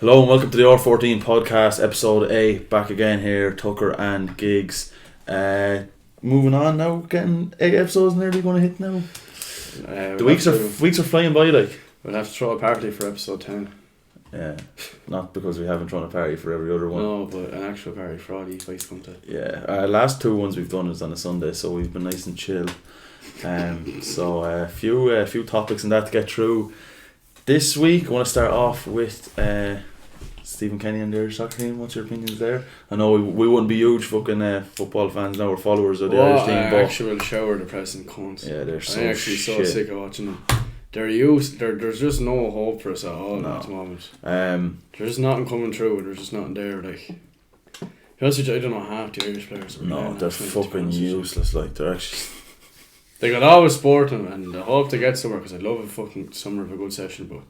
Hello and welcome to the R14 Podcast, episode 8. Back again here, Tucker and Gigs. Moving on now, getting 8 episodes nearly going to hit now. The weeks are flying by like. We'll have to throw a party for episode 10. Yeah, not because we haven't thrown a party for every other one. No, but an actual party for all these guys come to. Yeah, last 2 ones we've done is on a Sunday, so we've been nice and chill. So a few topics and that to get through. This week I want to start off with Stephen Kenny and their soccer team. What's your opinions there? I know we wouldn't be huge fucking football fans now or followers of the Irish team, but actual shower depressing cunts. Yeah, they're so I'm actually shit. so sick of watching them. There's just no hope for us at all at the moment. There's just nothing coming through. There's just nothing there. Like, I don't know half the Irish players. No, they're fucking useless. Like, they're actually. They got always sporting, and I hope to get somewhere because I'd love a fucking summer of a good session, but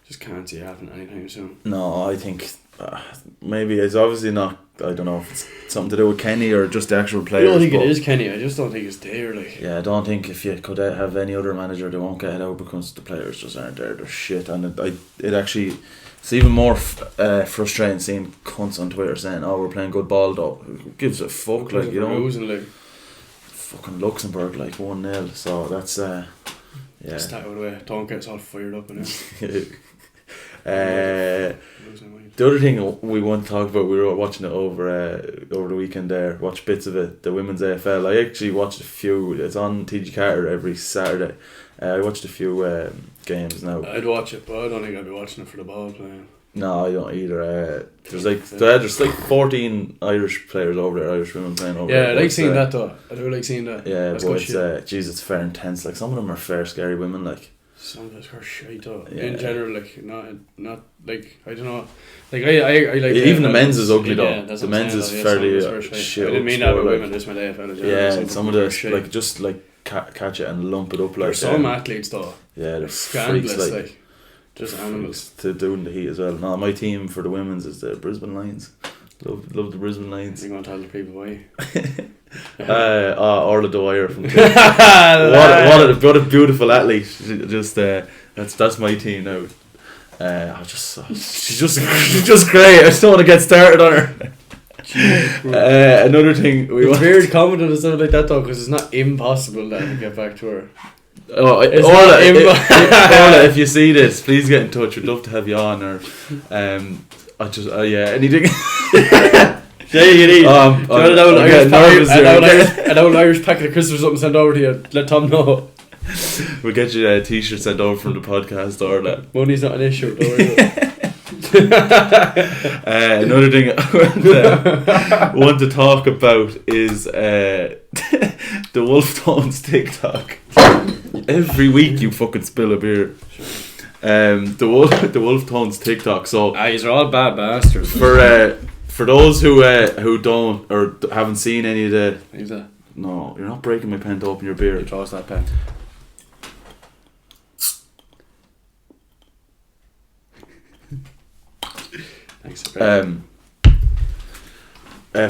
just can't see it happening anytime soon. No, I think maybe it's obviously not. I don't know if it's something to do with Kenny or just the actual players. I don't think it is Kenny. I just don't think it's there. Like, yeah, I don't think if you could have any other manager, they won't get it out because the players just aren't there. They're shit, and it actually. It's even more frustrating seeing cunts on Twitter saying, "Oh, we're playing good ball though." Who gives a fuck? Like, you know. Losing, like. Fucking Luxembourg like 1-0, so that's yeah. Just that way. Don't get us all fired up in it. The other thing we want to talk about, we were watching it over the weekend there, watched bits of it, the women's AFL. I actually watched a few. It's on TG Carter every Saturday. I watched a few games now. I'd watch it, but I don't think I'd be watching it for the ball playing. No, I don't either. There's like 14 Irish players over there, Irish women playing over there. Yeah, I like seeing that though. I do like seeing that. Yeah, that's but it's fair intense. Like, some of them are fair scary women. Like, some of us are shite though. Yeah. In general, like not like, I don't know. Like I like even the men's is ugly though. Yeah, the men's is fairly shit. I didn't mean that with women. Just my AFL. Yeah, and some of the like just like catch it and lump it up like. There's some athletes though. Yeah, they're scandalous. Freaks, like just animals to do in the heat as well. No, my team for the women's is the Brisbane Lions. Love the Brisbane Lions. You're going to tell the people why? Orla Dwyer from what a beautiful athlete. Just that's my team now. She's just great. I just don't want to get started on her. Another thing it's weird commenting and stuff like that though, because it's not impossible that to get back to her. Oh, Orla, if you see this, please get in touch. We'd love to have you on. Or anything. Yeah, you need. An old Irish packet of crisps or something sent over to you. Let Tom know. We'll get you a t-shirt sent over from the podcast, Orla. Money's not an issue, don't worry. Another thing I want to talk about is the Wolf Tones TikTok. Every week you fucking spill a beer. The Wolf Tones TikTok. So these are all bad bastards. For those who don't or haven't seen any of the. Who's that? No, you're not breaking my pen to open your beer. You toss that pen. Thanks.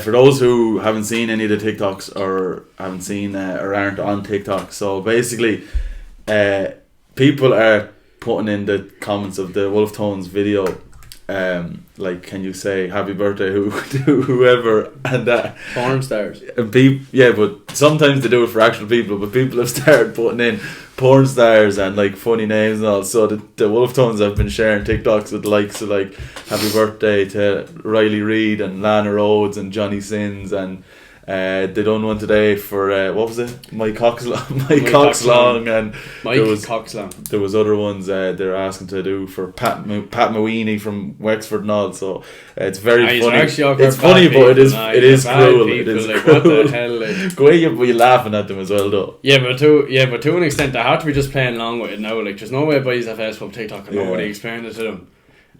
For those who haven't seen any of the TikToks or haven't seen or aren't on TikTok, so basically, people are putting in the comments of the Wolf Tones video, like, can you say happy birthday to whoever, and that porn stars. And but sometimes they do it for actual people, but people have started putting in porn stars and like funny names and all. So the Wolf Tones have been sharing TikToks with the likes of like happy birthday to Riley Reid and Lana Rhodes and Johnny Sins, and they done one today for what was it? Mike Coxlong and Coxlong. There was other ones they're asking to do for Pat Mawini from Wexford and all. So it's very funny. It's funny, but it is cruel. It is like, cruel. What the hell? Like, go away, you're laughing at them as well, though. Yeah, but to an extent, they have to be just playing along with it now. Like, there's no way boys have Facebook, TikTok, and nobody explained it to them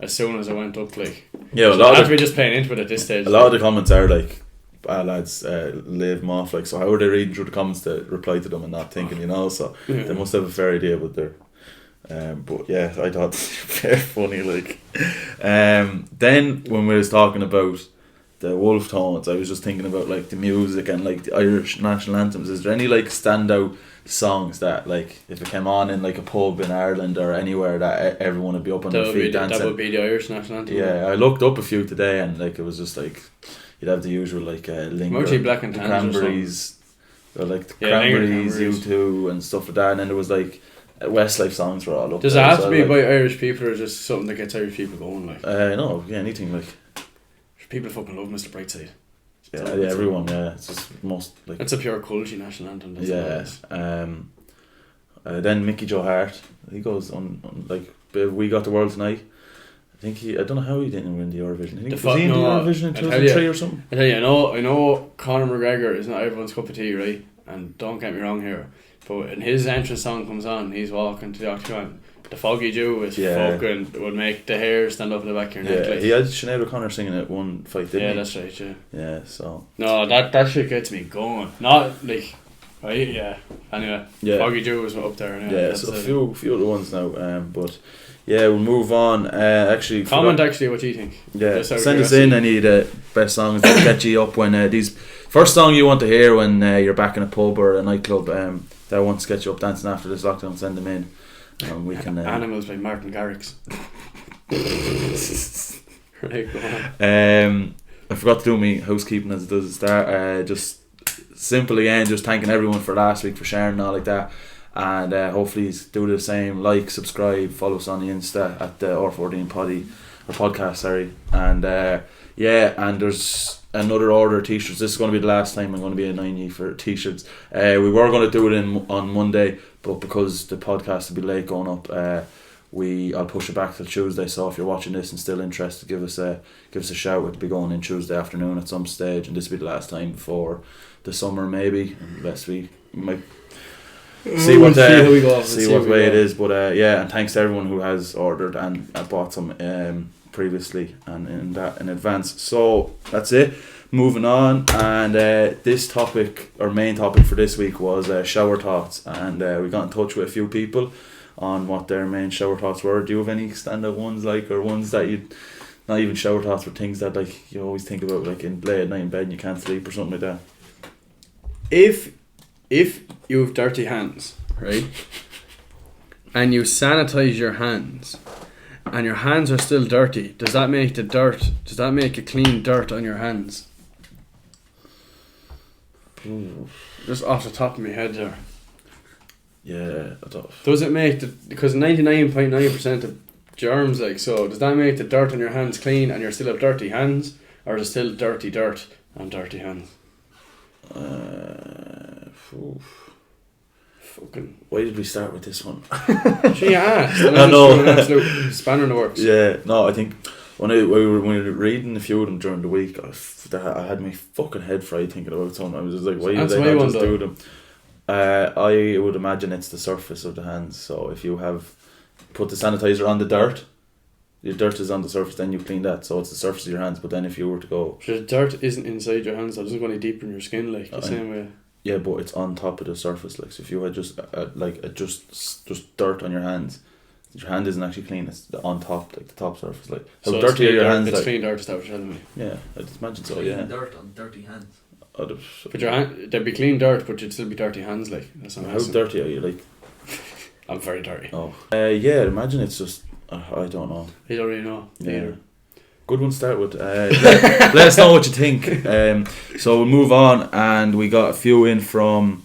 as soon as I went up. Like, yeah, they have to be just playing into it at this stage. A lot of the comments are like, lads, leave them off. Like, so how are they reading through the comments to reply to them and not thinking, you know? So they must have a fair idea what they're. But yeah, I thought very funny. Like, then when we was talking about the wolf tones, I was just thinking about like the music and like the Irish national anthems. Is there any like standout songs that like if it came on in like a pub in Ireland or anywhere that everyone would be up on their feet dancing? That would be the Irish national anthem. Yeah, I looked up a few today and like it was just like you'd have the usual like Linger, Black and the Cranberries, or like the Cranberries, U2 and stuff like that, and then there was like Westlife songs were all up. Does it have to be by Irish people or just something that gets Irish people going? Like no, yeah, anything like. People fucking love Mr. Brightside. Yeah, everyone. Yeah, it's just most like. It's a pure culty national anthem. Then Mickey Joe Hart, he goes on like We Got the World Tonight. I think I don't know how he didn't win the Eurovision. Was he in the Eurovision in 2003 or something? I tell you, I know Conor McGregor is not everyone's cup of tea, right? And don't get me wrong here, but when his entrance song comes on, he's walking to the octagon. The Foggy Jew is fucking would make the hair stand up in the back of your neck. Yeah, he had Sinead O'Connor singing at one fight, didn't he? That's right, yeah. Yeah, so. No, that shit gets me going. Not like, right, yeah. Anyway, Foggy Jew was up there. Anyway, yeah, so a few other ones now, but yeah, we'll move on. Actually, comment actually what you think. Yeah, send us in any of the best songs that get you up when these first song you want to hear when you're back in a pub or a nightclub that wants to get you up dancing after this lockdown. Send them in. And we can Animals by Martin Garrix. Right, go on. I forgot to do my housekeeping as it does at the start. Just simple again, just thanking everyone for last week for sharing and all like that, and hopefully do the same. Like, subscribe, follow us on the Insta at the R14 Podcast, sorry. And and there's another order of t-shirts. This is going to be the last time I'm going to be annoying you for t-shirts. We were going to do it on Monday, but because the podcast will be late going up, I'll push it back till Tuesday. So if you're watching this and still interested, give us a shout. It'll be going in Tuesday afternoon at some stage, and this will be the last time before the summer, maybe, unless we might see what way it is. But and thanks to everyone who has ordered and bought some previously and in advance. So that's it. Moving on, and this topic, our main topic for this week, was shower thoughts, and we got in touch with a few people on what their main shower thoughts were. Do you have any standout ones, like, or ones that you, not even shower thoughts, but things that like you always think about, like in late at night in bed and you can't sleep or something like that? If you have dirty hands, right, and you sanitize your hands, and your hands are still dirty, does that make a clean dirt on your hands? Just off the top of my head there. Yeah, I don't. Does it make because 99.9% of germs, like, so does that make the dirt on your hands clean and you still have dirty hands, or is it still dirty dirt on dirty hands? Fucking. Why did we start with this one? She asked. I know. An absolute spanner in the works. Yeah, no, I think when we were reading a few of them during the week, I had my fucking head fried thinking about something. I was just like, why did they not just do them? I would imagine it's the surface of the hands. So if you have put the sanitizer on the dirt, your dirt is on the surface, then you clean that. So it's the surface of your hands. But then if you were to go, so the dirt isn't inside your hands, so it doesn't go any deeper in your skin, like the same way. Yeah, but it's on top of the surface. Like, so if you had just just dirt on your hands, your hand isn't actually clean. It's on top, like the top surface. Like, how so dirty are your hands? It's clean dirt, is that what you're telling me? Yeah, I'd imagine so. Clean dirt on dirty hands. But your hand, there'd be clean dirt, but you'd still be dirty hands. Like, that's what I'm asking. How dirty are you? Like, I'm very dirty. Oh, yeah. Imagine it's just. I don't know. You don't really know. Yeah. Either. Good one to start with. Let us know what you think. So we'll move on, and we got a few in from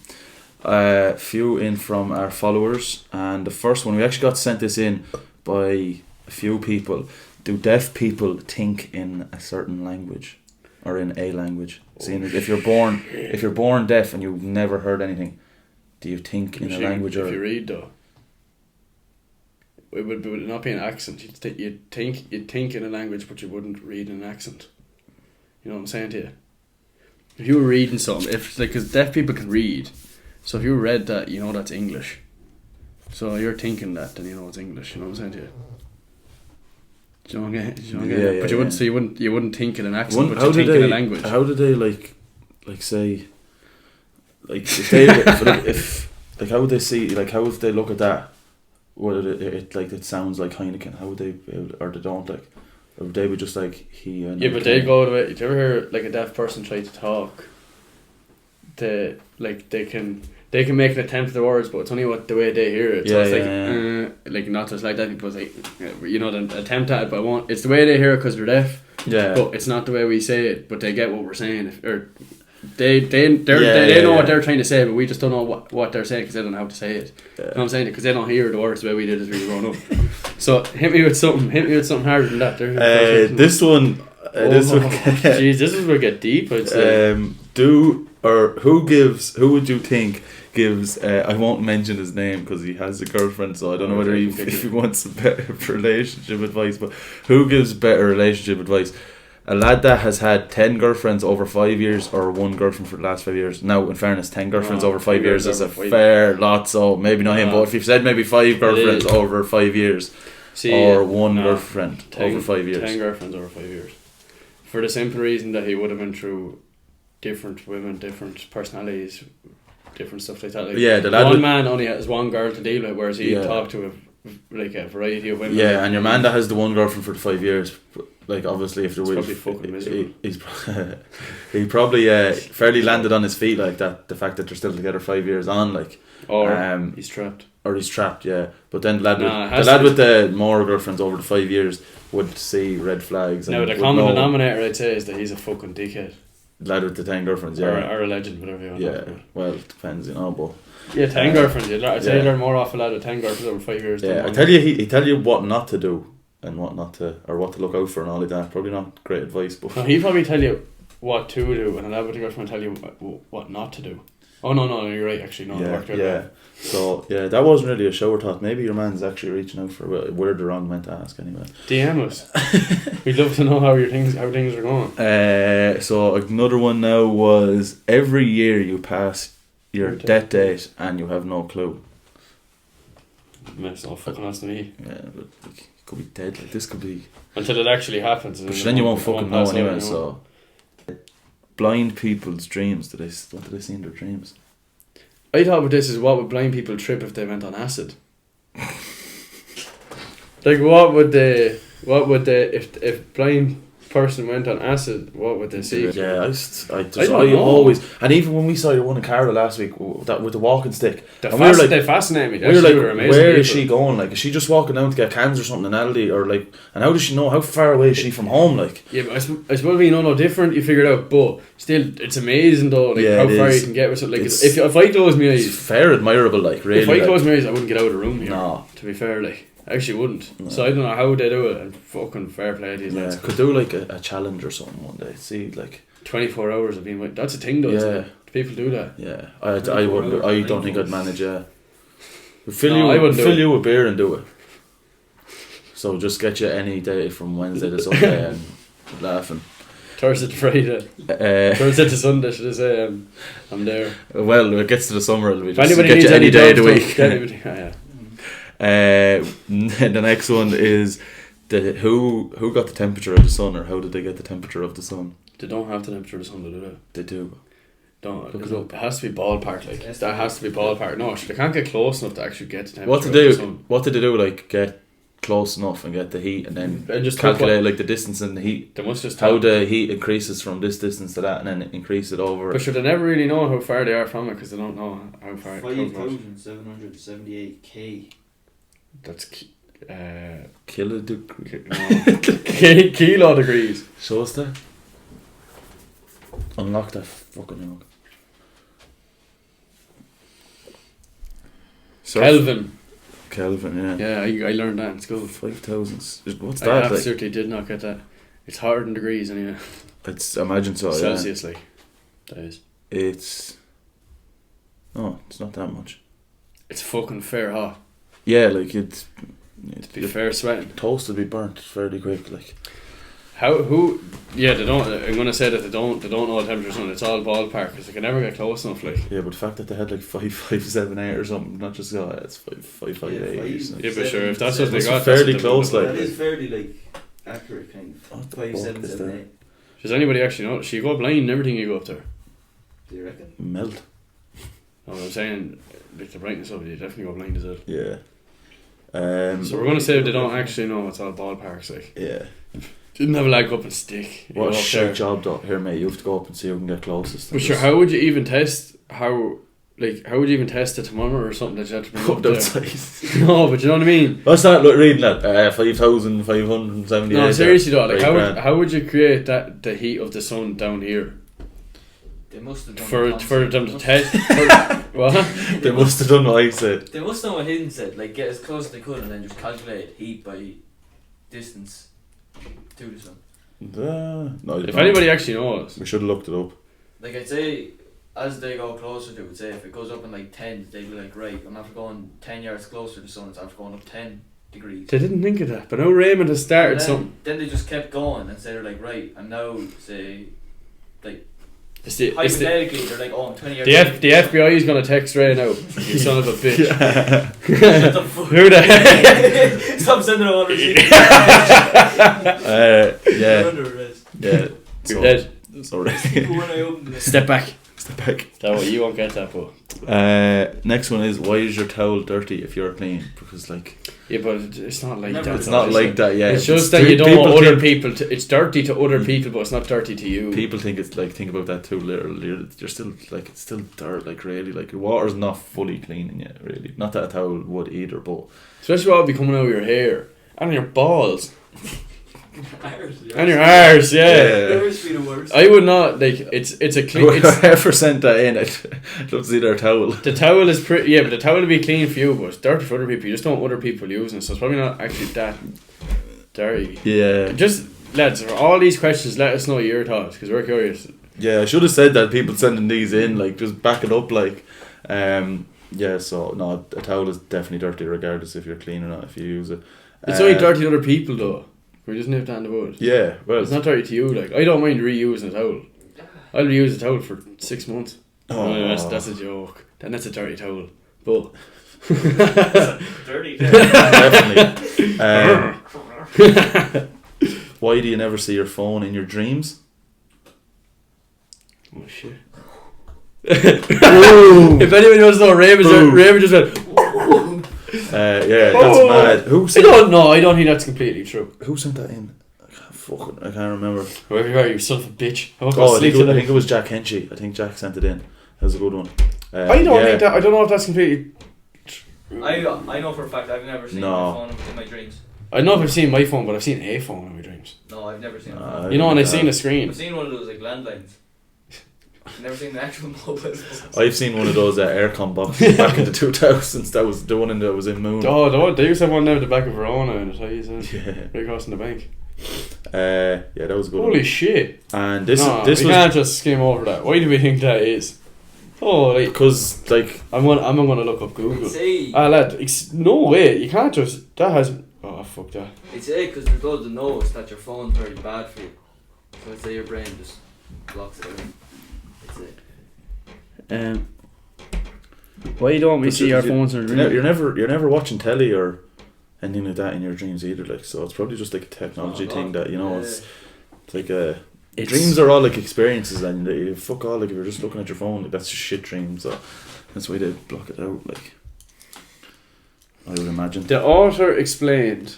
our followers. And the first one, we actually got sent this in by a few people. Do deaf people think in a certain language, or in a language? Seeing as if you're born deaf and you've never heard anything, do you think in a language? If you read though, it would not be an accent. You'd think in a language, but you wouldn't read in an accent. You know what I'm saying to you? If you were reading something, because deaf people can read, so if you read that, you know that's English. So you're thinking that, then you know it's English. You know what I'm saying to you? Do you know what I'm getting? Yeah, but you wouldn't. So you wouldn't think in an accent, but you think in a language. How do they like say, like if they if like how would they see, like how would they look at that? Whether it like it sounds like Heineken, how would they, or they don't, like? Or they would just like he. And Yeah, but they go the way. Did you ever hear like a deaf person try to talk? They can make an attempt at the words, but it's only the way they hear it. So it's like not just like that. People say, the attempt at it, but it's the way they hear it because they're deaf. Yeah. But it's not the way we say it. But they get what we're saying, or they know what they're trying to say, but we just don't know what they're saying because they don't know how to say it. Yeah. You know what I'm saying? Because they don't hear the words the way we did as we were growing up. So hit me with something harder than that. This one. Jeez, this is where we get deep. I'd say. Who would you think gives? I won't mention his name because he has a girlfriend, so I don't know whether if he wants a better relationship advice. But who gives better relationship advice? A lad that has had 10 girlfriends over 5 years, or one girlfriend for the last 5 years. Now, in fairness, 10 girlfriends over 5 years is a fair lot, so maybe not him. But if you've said maybe 5 girlfriends over 5 years, or one girlfriend over 5 years, 10 girlfriends over 5 years, for the simple reason that he would have been through different women, different personalities, different stuff like that. Like, the lad man only has one girl to deal with, whereas he talked to a variety of women. Yeah, and your man that has the one girlfriend for the 5 years, like obviously if there was, probably fucking miserable. He probably fairly landed on his feet like that. The fact that they're still together 5 years on, like, or he's trapped. Yeah, but then the lad with the more girlfriends over the 5 years would see red flags. Now the common denominator I'd say is that he's a fucking dickhead. Lad with the 10 girlfriends, or a legend, whatever you want. Yeah, well, it depends, but 10 girlfriends. I'd say you learn more off a lad with 10 girlfriends over 5 years. Yeah, I tell you, he tell you what not to do and what not to, or what to look out for and all of that. Probably not great advice, but he'd probably tell you what to do, and a lad with a girlfriend tell you what not to do. Oh no, you're right. Actually, no, it worked out. Yeah. So that wasn't really a shower thought. Maybe your man's actually reaching out for we're the wrong man to ask anyway. DM us. We'd love to know how things are going. So another one now was every year you pass your death date and you have no clue. Makes no fucking sense to me. Yeah, but it could be dead. Like this could be until it actually happens. But then you won't fucking know anyway. So blind people's dreams. What do they see in their dreams? I thought about this as what would blind people trip if they went on acid. Like what would they if blind person went on acid, what would they see? Yeah, I always, and even when we saw your one in Carol last week, that with the walking stick, they fascinate me. We were like, where is she going? Like, is she just walking down to get cans or something in Aldi, or like, and how does she know how far away is she from home? Like, yeah, but I suppose we know no different. You figure it out, but still, it's amazing though. Like how far you can get with something. Like if I close my eyes, it's fair, admirable. Like really, if I close my eyes, I wouldn't get out of the room here. No, to be fair, like. I actually wouldn't. No. So I don't know how they do it, and fucking fair play to these lads. Could do like a challenge or something one day. See, like 24 hours of being with. That's a thing though. Yeah, people do that. Yeah, I wouldn't. I don't think I'd manage. Fill you a beer and do it. So just get you any day from Wednesday to Sunday and laughing. Thursday to Friday. Thursday to Sunday, should I say? I'm there. Well, when it gets to the summer, it'll be just get you any day of the week. Yeah. The next one is who got the temperature of the sun, or how did they get the temperature of the sun? They don't have the temperature of the sun, do they? They do. Don't. It has to be ballpark. Like that has to be ballpark. No, they can't get close enough to actually get the temperature of the sun. What did they do? Like get close enough and get the heat, and then just calculate like the distance and the heat. They must just how the heat increases from this distance to that, and then increase it over. But they never really know how far they are from it because they don't know how far. 5,778 K. That's kilo degree. Kilo degrees. Show us that. Unlock that fucking log. Kelvin, yeah. Yeah, I learned that in school. 5,000. What's that? I absolutely did not get that. It's higher than degrees anyway. It's imagine so. Celsius, like that is. It's not that much. It's fucking fair hot. Yeah, like it'd be fair sweating. Toast would be burnt fairly quick, like. They don't. I'm gonna say that they don't know the temperature sun. It's all ballpark because they can never get close enough. Like. Yeah, but the fact that they had like 5,578 or something, not just it's 5,558. Yeah, but sure, if that's what they got, fairly close. Like that is fairly like accurate, kind of. 5,778. Does anybody actually know? She go blind and everything you go up there. Do you reckon? Melt. No, I'm saying like the brightness of it, you definitely go blind as it. Yeah. So we're gonna say they don't actually know it's all ballparks, like. Yeah. Didn't have a leg up and stick. What a shit job though. Here mate, you have to go up and see who can get closest. But sure, how would you even test how would you even test a thermometer or something that you had to bring up there? outside. No, but you know what I mean? What's that like reading that? 5,578. No, seriously though, like Right, how would you create the heat of the sun down here? They must have done For them to test what? They must have done what I said. They must know what Hidden said, like get as close as they could and then just calculate heat by distance to the sun. No, If anybody actually knows. we should have looked it up. Like I'd say, as they go closer to it, say if it goes up in like 10, they'd be like, right, I'm after going 10 yards closer to the sun, it's after going up 10 degrees. They didn't think of that, but now Raymond has started something. Then they just kept going and said, they're like, right, I'm now, say, like, It's the hypothetically, they're like, oh, I'm 20 yards. the FBI is gonna text Ray now. You son of a bitch. Shut the fuck Who the heck? Stop sending them on receipt. Yeah. Under arrest. Yeah. You're dead. Sorry. When I opened it. Step back. Step back. That way you won't get that, but Next one is, why is your towel dirty if you're clean? Because like, yeah, but it's not like Never that. it's not like that. Yeah, It's just that you don't want other people to. It's dirty to other people, but it's not dirty to you. People think it's like, think about that too. Literally, you're still like, it's still dirt. Like really, like your water's not fully cleaning yet. Really, not that a towel would either, but Especially what will be coming out of your hair and your balls Ours, and your arse. Yeah. Yours be the worst. I would not like. It's a clean. It's, whoever sent that in, I'd love to see their towel. the towel is pretty. Yeah, but the towel will be clean for you, but it's dirty for other people. You just don't want other people using it, so it's probably not actually that dirty. Yeah, Just lads, for all these questions, let us know your thoughts because we're curious. yeah. I should have said that. People sending these in, like, just back it up, like, yeah. So no, a towel is definitely dirty, regardless if you're clean or not. If you use it, It's only dirty to other people though. We just nip that in the wood. Yeah, well, It's not dirty to you. Like I don't mind reusing a towel. I'll reuse a towel for 6 months. Oh. That's a joke. Then that's a dirty towel. But Dirty. definitely. Why do you never see your phone in your dreams? oh shit. If anyone knows what Raven just went. Yeah, that's mad. Who I sent? don't know. I don't think that's completely true. Who sent that in? I can't remember. Whoever you are, you son of a bitch. I'm not Oh, gonna I sleep think tonight. it was Jack Henchy. I think Jack sent it in. That was a good one. I don't yeah. think that. I don't know if that's completely. I know for a fact I've never seen No. my phone in my dreams. I don't know if I've seen my phone, but I've seen a phone in my dreams. No, I've never seen a I phone. You know, and I've think seen a screen. I've seen one of those like landlines. I've never seen the actual mobile phone. I've seen one of those aircon boxes back in the 2000s. That was the one that was in Moon. Oh, they used to have one down at the back of Verona and it's how you said Yeah. right across in the bank. Yeah, that was a good. Holy one. shit! And this we was can't just skim over that. Why do we think that is? Oh, like because like I'm gonna look up Google. Say Lad, no way. You can't just. That has. Oh fuck that. it's because there's loads of notes that your phone's very bad for you. So I'd say your brain just blocks it out. It's it. Why you don't we But see you- our phones in you're never watching telly or anything like that in your dreams either. Like, so it's probably just like a technology Oh, thing God. that Yeah. it's like a. Dreams are all like experiences, and they, fuck all. Like if you're just looking at your phone, like that's just shit dreams. So that's why they block it out. Like I would imagine. The author explained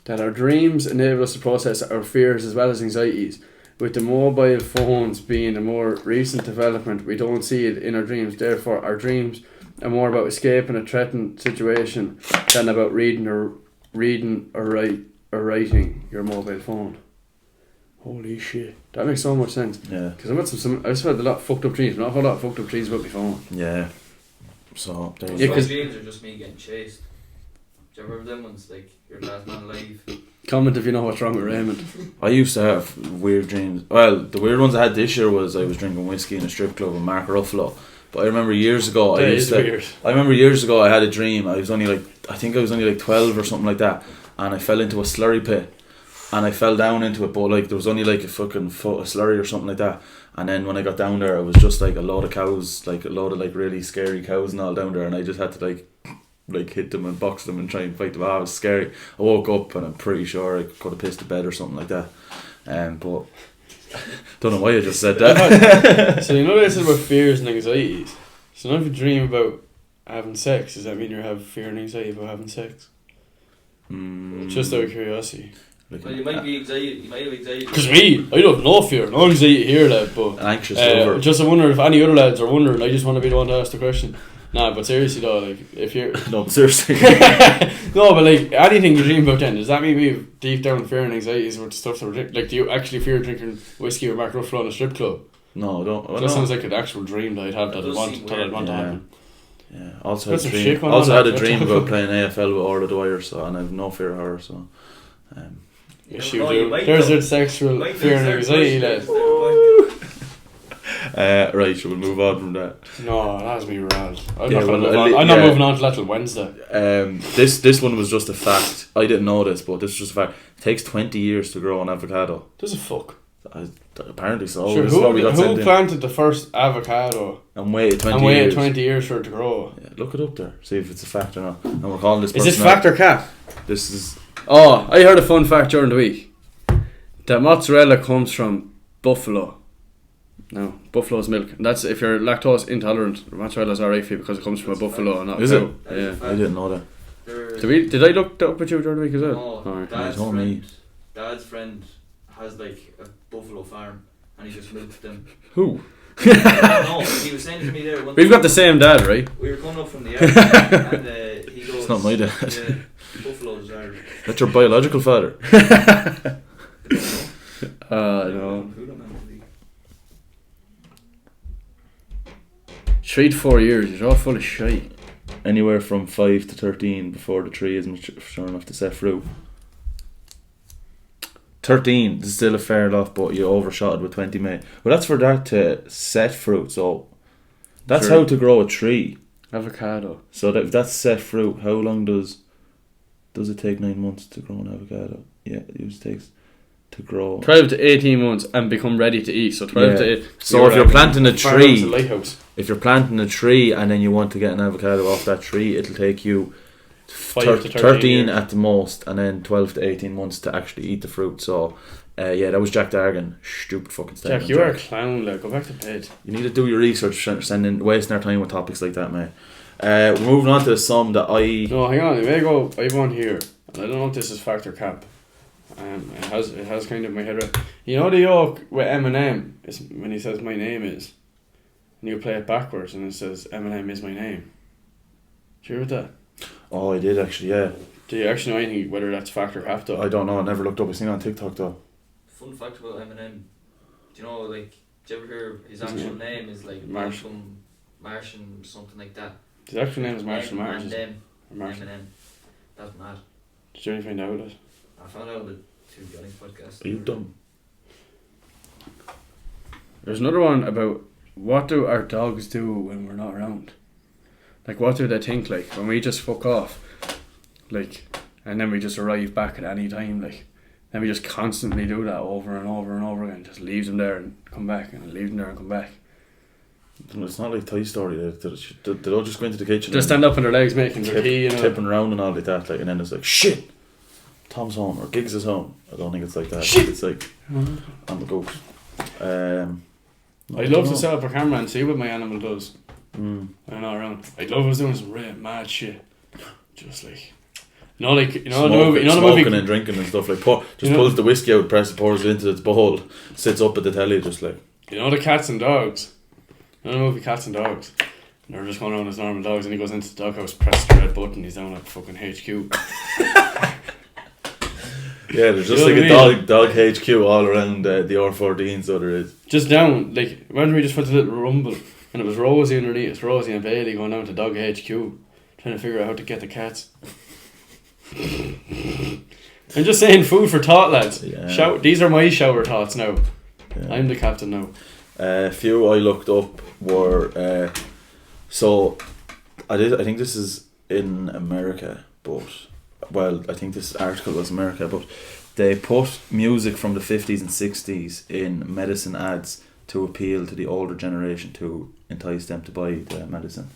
that our dreams enable us to process our fears as well as anxieties. With the mobile phones being a more recent development, we don't see it in our dreams. Therefore, our dreams are more about escaping a threatened situation than about reading or writing your mobile phone. Holy shit, that makes so much sense. Yeah. Because I just had a lot of fucked up dreams, not a whole lot of fucked up dreams about my phone. Yeah. So there you Yeah, go. My 'cause- dreams are just me getting chased. Do you ever have them ones like your last man alive? Comment if you know what's wrong with Raymond. I used to have weird dreams. Well, the weird ones I had this year was I was drinking whiskey in a strip club with Mark Ruffalo. But I remember years ago, That is weird. I had a dream. I think I was only like 12 or something like that, and I fell into a slurry pit, and I fell down into it. But like there was only like a fucking foot of slurry or something like that. And then when I got down there, it was just like a load of cows, like a load of like really scary cows and all down there, and I just had to like hit them and box them and try and fight them. It was scary. I woke up and I'm pretty sure I could have pissed the bed or something like that. But don't know why I just said that. So you know this is about fears and anxieties. So now if you dream about having sex, does that mean you have fear and anxiety about having sex? Just out of curiosity. Like, Well, you might be anxiety. You might have anxiety. Because me, I don't have no fear, no anxiety here, lad. But an anxious lover. just I wonder if any other lads are wondering. I just want to be the one to ask the question. Nah, but seriously though, like if you're No, but seriously. no, but like anything you dream about, then does that mean we have deep down fear and anxieties with stuff that like do you actually fear drinking whiskey with Mark Ruffalo in a strip club? No, I don't. That sounds like an actual dream that I'd have that I'd want to happen. Yeah. Also Put had some a shit dream. going Also on had a like dream that. about playing AFL with Orla Dwyer, so and I've no fear of her. So. Yes, You you know, you do. might There's though. your sexual Might fear and there's anxiety, there's lad. Right, should we move on from that? No, that's me rad. I'm Yeah, not, well, move on. yeah. I'm not moving on to that till Wednesday. This one was just a fact. I didn't know this, but this is just a fact. It takes 20 years to grow an avocado. Does it fuck? Apparently so. Sure, This is what we got sent who in. planted the first avocado And waited 20 and waited years. 20 years for it to grow? Yeah, look it up there. See if it's a fact or not. And we're calling this Is person this fact out. or cap? This is... Oh, I heard a fun fact during the week. That mozzarella comes from buffalo. No, buffalo's milk. And that's if you're lactose intolerant. Mozzarella's alright for you because it comes from a buffalo and not Is a it? cow. Yeah. I didn't know that. Did I look that up at you during the week as well? No, Alright. Dad's friend has like a buffalo farm and he just milks them. Who? No, he was saying to me there. We've got the same dad, right? We were coming up from the air and he goes. It's not my dad. Yeah, buffaloes are. That's your biological father. No. Straight 4 years. You're all full of shite. Anywhere from 5 to 13 before the tree is mature enough to set fruit. 13 is still a fair lot, but you overshot it with 20 May. Well, that's for that to set fruit, so that's Sure. how to grow a tree. Avocado. So that if that's set fruit, how long does it take? 9 months to grow an avocado? Yeah, it usually takes to grow 12 to 18 months and become ready to eat. So 12 Yeah. to 8. So if you're planting a tree, lighthouse. if you're planting a tree and then you want to get an avocado off that tree, it'll take you 5 to 13 years. at the most, and then 12 to 18 months to actually eat the fruit. So yeah, that was Jack Dargan. Stupid fucking statement. Jack, you are a clown. Like, go back to bed. You need to do your research, wasting our time with topics like that, mate. We're moving on to the sum that I... No, hang on. I go. I have one here, and I don't know if this is fact or cap. It has kind of my head right. You know the yoke with Eminem is when he says my name is, and you play it backwards and it says Eminem is my name. Do you hear about that? Oh, I did actually, yeah. Do you actually know anything whether that's fact or cap though? I don't know, I never looked up. I seen it on TikTok though. Fun fact about Eminem. Do you know, like, do you ever hear his His actual name? name is like Marshall. Martian, something like that. His actual name is Marshall Martin. And then Marshall. Eminem. That's mad. Did you really find out that? I found out on the Two Johnny's podcast. Are you dumb? There's another one about what do our dogs do when we're not around? Like, what do they think, like, when we just fuck off? Like, and then we just arrive back at any time, like, then we just constantly do that over and over and over again. Just leave them there and come back, and leave them there and come back. It's not like Toy Story. They all just go into the kitchen Just and stand up on their legs making their tea, you know. tipping around and all like that, like, and then it's like, shit, Tom's home or Giggs is home. I don't think it's like that. Shit. It's like, I'm the ghost. I'd love to set up a camera and see what my animal does. Mm. I'm not around. I'd love us doing some real mad shit. Just like, you know, like, you know, Smoking, the movie, you know, the smoking movie. and drinking and stuff like. Just You know- pulls the whiskey out, pours it into its bowl, sits up at the telly, just like. You know the Cats and Dogs? You know the movie Cats and Dogs? And they're just going around as normal dogs and he goes into the doghouse, presses the red button, he's down at fucking HQ. Yeah, there's just You know like what I a mean? dog HQ all around the R14, so there is. Just down, like, imagine we just went to Little Rumble and it was Rosie underneath, Rosie and Bailey going down to Dog HQ trying to figure out how to get the cats. I'm just saying food for thought, lads. Yeah. These are my shower thoughts now. Yeah. I'm the captain now. A few I looked up were so I think this is in America, but I think this article was America, but they put music from the 50s and 60s in medicine ads to appeal to the older generation to entice them to buy the medicine.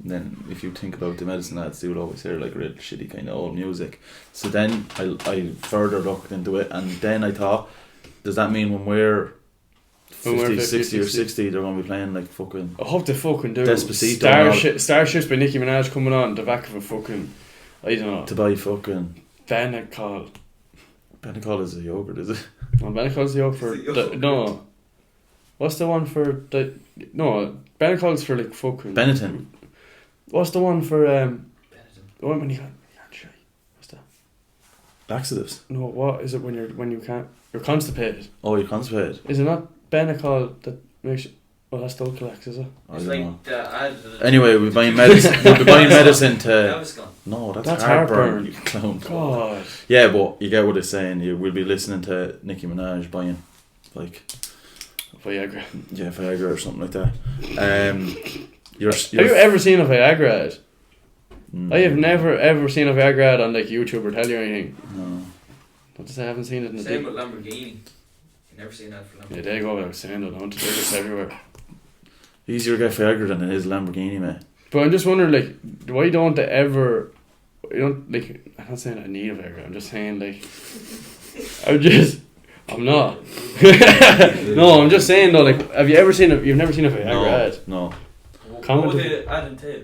And then if you think about the medicine ads, they would always hear like real shitty kind of old music. So then I further looked into it, and then I thought, does that mean when we're 50, 60 or 60 they're going to be playing like fucking... I hope they fucking do. Despacito Starships by Nicki Minaj coming on the back of a fucking, I don't know. To buy fucking Benecol. Benecol is a yogurt, is it? No, Benecol's the yogurt for... Is it yogurt? No. What's the one for... No, Benecol's for like fucking... Benetton. What's the one for... Benetton. The one when you can't shy. What's that? Laxatives. No, what is it when you can't... You're constipated. Oh, you're constipated. Is it not Benecol that makes you... Oh, that's Dulcolax, is it? I It's don't like know. the ad to the Anyway, we're buying medicine. We're buying medicine to... Gaviscon. No, that's That's heartburn. heartburn. You clown. God. Yeah, but you get what it's saying. You will be listening to Nicki Minaj buying, like, Viagra. yeah, Viagra or something like that. You're Have you ever seen a Viagra ad? Mm, I have never ever seen a Viagra ad on like YouTube or tell you anything. No. Not to say I haven't seen it in the Same day. with Lamborghini. You never seen that for Lamborghini. Yeah, there you go. I was saying that. They're just everywhere. Easier to get Viagra than it is Lamborghini, mate. But I'm just wondering, like, why don't they ever? You don't like. I'm not saying I need a Viagra. I'm just saying like. I'm not. No, I'm just saying though. Like, have you ever seen a? You've never seen a Viagra ad? No. Comment What would it. the ad entail?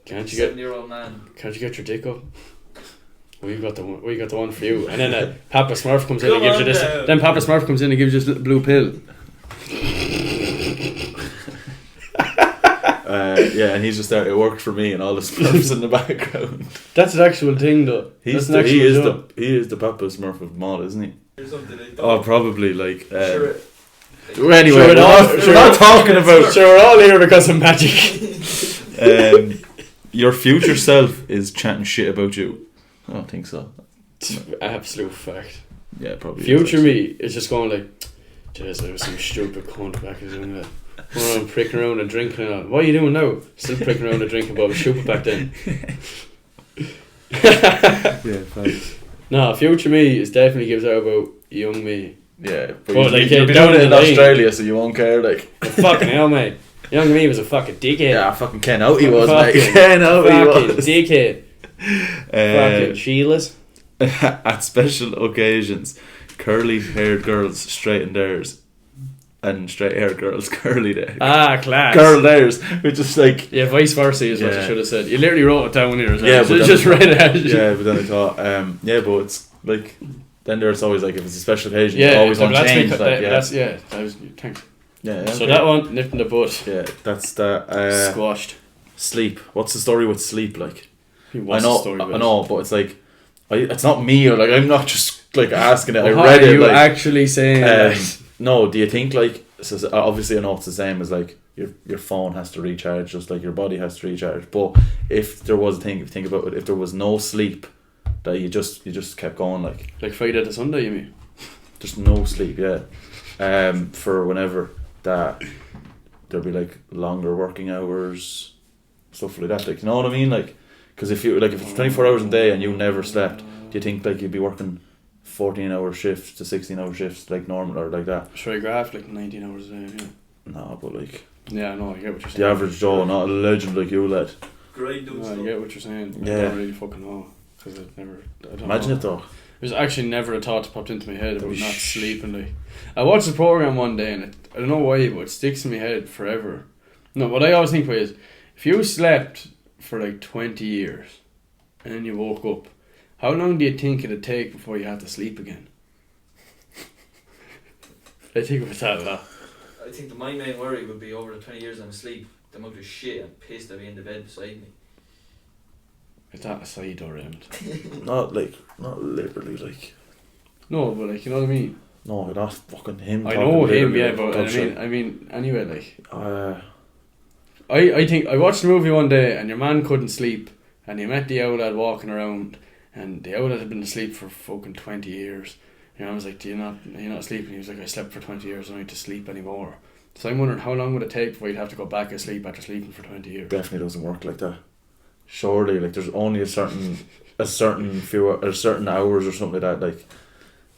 Can't you get? 7-year-old man. Can't you get your dick up? We got the one for you. And then Papa Smurf comes in Come and gives you on this. now. Then Papa Smurf comes in and gives you this little blue pill. Yeah, and he's just there. It worked for me, and all the Smurfs in the background. That's an actual thing, though. He That's an is actual job. the Papa Smurf of Maud, isn't he? Or something like that. Oh, probably like. Sure. Well, anyway, Sure, we're not talking about. So we're all here because of magic. Your future self is chatting shit about you. I don't think so. Absolute fact. Yeah, probably. Future me is just going like, jeez, I was some stupid cunt back in doing that. Going around pricking around and drinking and all. What are you doing now? Still pricking around and drinking, but I was stupid back then. Yeah, thanks. No, future me is definitely gives out about young me. Yeah, but Well, like, you'll be down doing it in the lane. Australia, so you won't care. Like, But fucking hell, mate. Young me was a fucking dickhead. yeah, fucking Ken out he was, mate. Fucking- Ken out he Fucking was. dickhead. Fucking Sheila's. At special occasions, curly-haired girls straighten theirs, and straight-haired girls curly theirs. Ah, class. Curl theirs, which is like. Yeah, vice versa is what you Yeah. should have said. You literally wrote it down here as well. Yeah, So but you then- just read it out. Yeah, but then I thought, yeah, but it's like. Then there's always like if it's a special occasion, Yeah, it's always but that's unchanged. because- Like, yeah, that's that was thanks. yeah. So okay. that one nipped in the butt, Yeah, that's the squashed. sleep. What's the story with sleep like? What's I know, the story I with know, but it's like, it's not me or like I'm not just like asking it. I What read are it. you Like, actually saying? That? no, do you think like so obviously I know it's the same as like your phone has to recharge, just like your body has to recharge. But if there was a thing, if you think about it, if there was no sleep, that you just kept going like Friday to Sunday, you mean? just no sleep, yeah. For whenever that there'll be like longer working hours, stuff like that. Like, you know what I mean? Like, because if it's 24 hours a day and you never slept, do you think like you'd be working 14-hour shifts to 16-hour shifts like normal or like that? Should I graph like 19 hours a day? Yeah. No, but like Yeah, I know. I get what you're saying. the average Joe, not a legend like you, lad. Grind those No, I stuff. get what you're saying. I Yeah. don't really fucking know because I don't Imagine know. it though. There's actually never a thought popped into my head about That'd be not sleeping. Like, I watched the program one day and I don't know why, but it sticks in my head forever. No, what I always think about is if you slept for like 20 years and then you woke up, how long do you think it'd take before you had to sleep again? I think about that a lot. I think my main worry would be over the 20 years I'm asleep, the amount of shit and piss that'd be in the bed beside me. Is that aside or Raymond? Not literally like. No, but like, you know what I mean? No, not fucking him. I talking know him, literally, yeah, like, but dog shit. I mean, anyway, like. I I think I watched the movie one day and your man couldn't sleep and he met the owl lad walking around and the owl lad had been asleep for fucking 20 years. And I was like, are you not sleeping? He was like, I slept for 20 years, I don't need to sleep anymore. So I'm wondering how long would it take before you'd have to go back asleep after sleeping for 20 years? definitely doesn't work like that. Surely, like there's only a certain hours or something like that. Like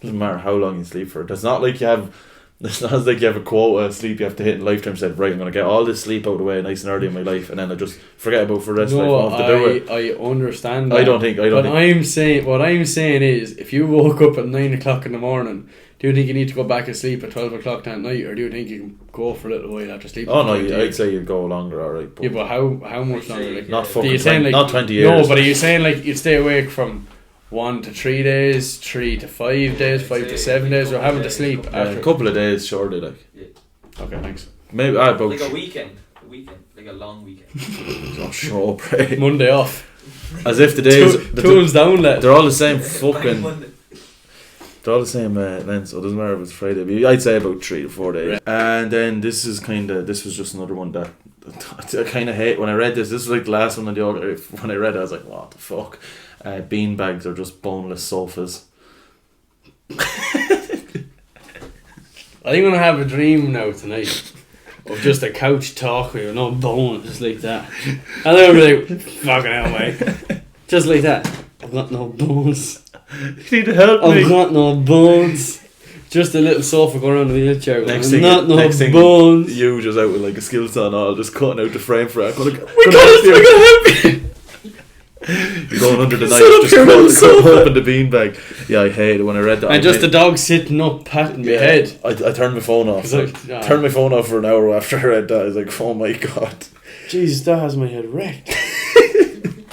doesn't matter how long you sleep for. It's not like you have a quota of sleep you have to hit in lifetime. Said right, I'm gonna get all this sleep out of the way nice and early in my life, and then I just forget about it for the rest of my life. I don't have to do it. I understand that. I don't think. What I'm saying is, if you woke up at 9 o'clock in the morning, do you think you need to go back and sleep at 12 o'clock that night, or do you think you can go for a little while after sleeping? Oh for no, 20 I'd years? say you'd go longer. All right, but Yeah, but how much longer? Like, not do fucking you saying, 20, like, not 20 years. No, but are you saying like you'd stay awake from 1 to 3 days, 3 to 5 days, 5 to 7 days. We're having to sleep after a couple of days shortly, like. Okay, thanks. Maybe about like a weekend, like a long weekend. Oh, sure, pray. Monday off. As if the days Tools down, lad. they're all the same fucking. They're all the same length, so it doesn't matter if it's Friday. But I'd say about 3 to 4 days. And then this was just another one that I kind of hate. When I read this was like the last one on the order. When I read it, I was like, what the fuck? Bean bags are just boneless sofas. I think I'm gonna have a dream now tonight of just a couch talk with no bone, just like that. And then I'll be like, fucking hell, mate. Just like that. I've got no bones. You need to help me. I've got no bones. Just a little sofa going around the wheelchair. Next thing, bones. You just out with like a skill saw and all, just cutting out the frame for it. We gotta help you. You're going under the knife, just open the beanbag. Yeah, I hate it when I read that. And just the dog sitting up, patting my head. I turned my phone off. Turned my phone off for an hour after I read that. I was like, oh my god. Jesus, that has my head wrecked.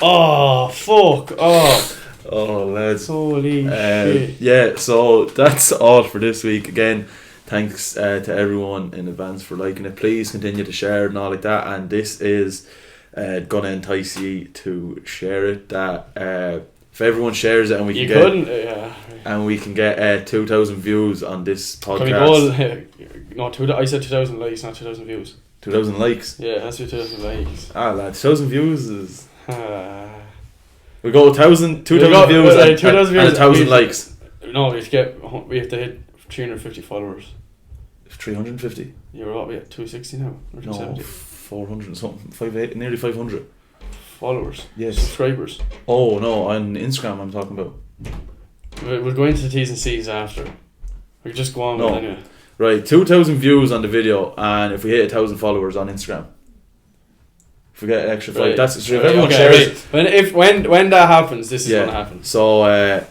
Oh, fuck. Oh, lads. Holy shit. Yeah, so that's all for this week. Again, thanks to everyone in advance for liking it. Please continue to share it and all like that. And this is gonna entice you to share it. That if everyone shares it and we can get 2,000 views on this podcast. I said 2,000 likes, not 2,000 views. 2,000 likes. Yeah, that's 2,000 likes. Lad, 2,000 views is. We go 2,000 views and 1,000 likes. No, we have to hit 350 followers. 350. You're what? We at 260 now. Or 270. 400 something. Nearly 500 followers. Yes. Subscribers. Oh no, on Instagram I'm talking about. We'll go into the T's and C's after. We can just go on with it anyway. Right, 2,000 views on the video, and if we hit 1,000 followers on Instagram, if we get an extra 5, that's if everyone shares. When that happens, this is gonna happen. So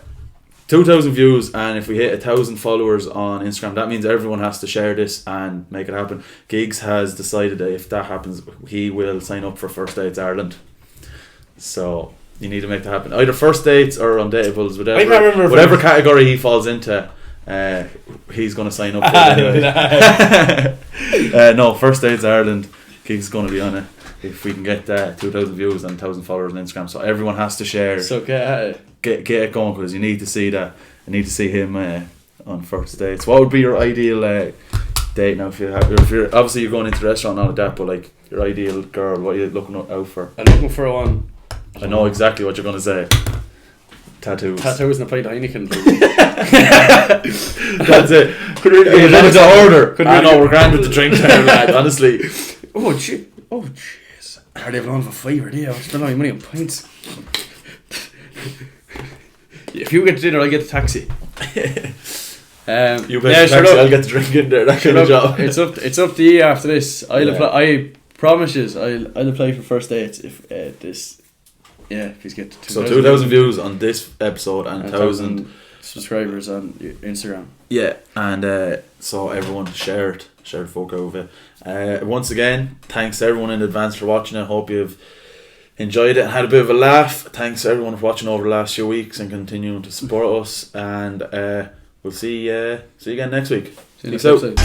2,000 views, and if we hit 1,000 followers on Instagram, that means everyone has to share this and make it happen. Gigs has decided that if that happens, he will sign up for First Dates Ireland. So you need to make that happen. Either first dates or undateables, whatever category he falls into. He's going to sign up for it. No, First Dates Ireland. Gigs going to be on it if we can get 2,000 views and 1,000 followers on Instagram. So everyone has to share. So get it going, because you need to see that. I need to see him on first dates. What would be your ideal date now? If you're obviously you're going into the restaurant and all of that, but like your ideal girl, what are you looking out for? I'm looking for one. I know exactly what you're going to say. Tattoos and a pint of Heineken. That's it. That's the order. I know we're grand with the drink there, lad. Honestly. Oh jeez. Are they on for $5 a day? I spend all my money on pints. If you get to dinner, I get the taxi. You pay the taxi, I'll get the drink in there. That kind of job. It's up to you after this. I promise you, I'll apply for first dates if this. Yeah, please get 2,000 views on this episode and 1,000 subscribers on Instagram. Yeah, and so everyone share folk over. Once again, thanks to everyone in advance for watching. I hope you've enjoyed it and had a bit of a laugh. Thanks to everyone for watching over the last few weeks and continuing to support us. And we'll see you again next week. See you next episode.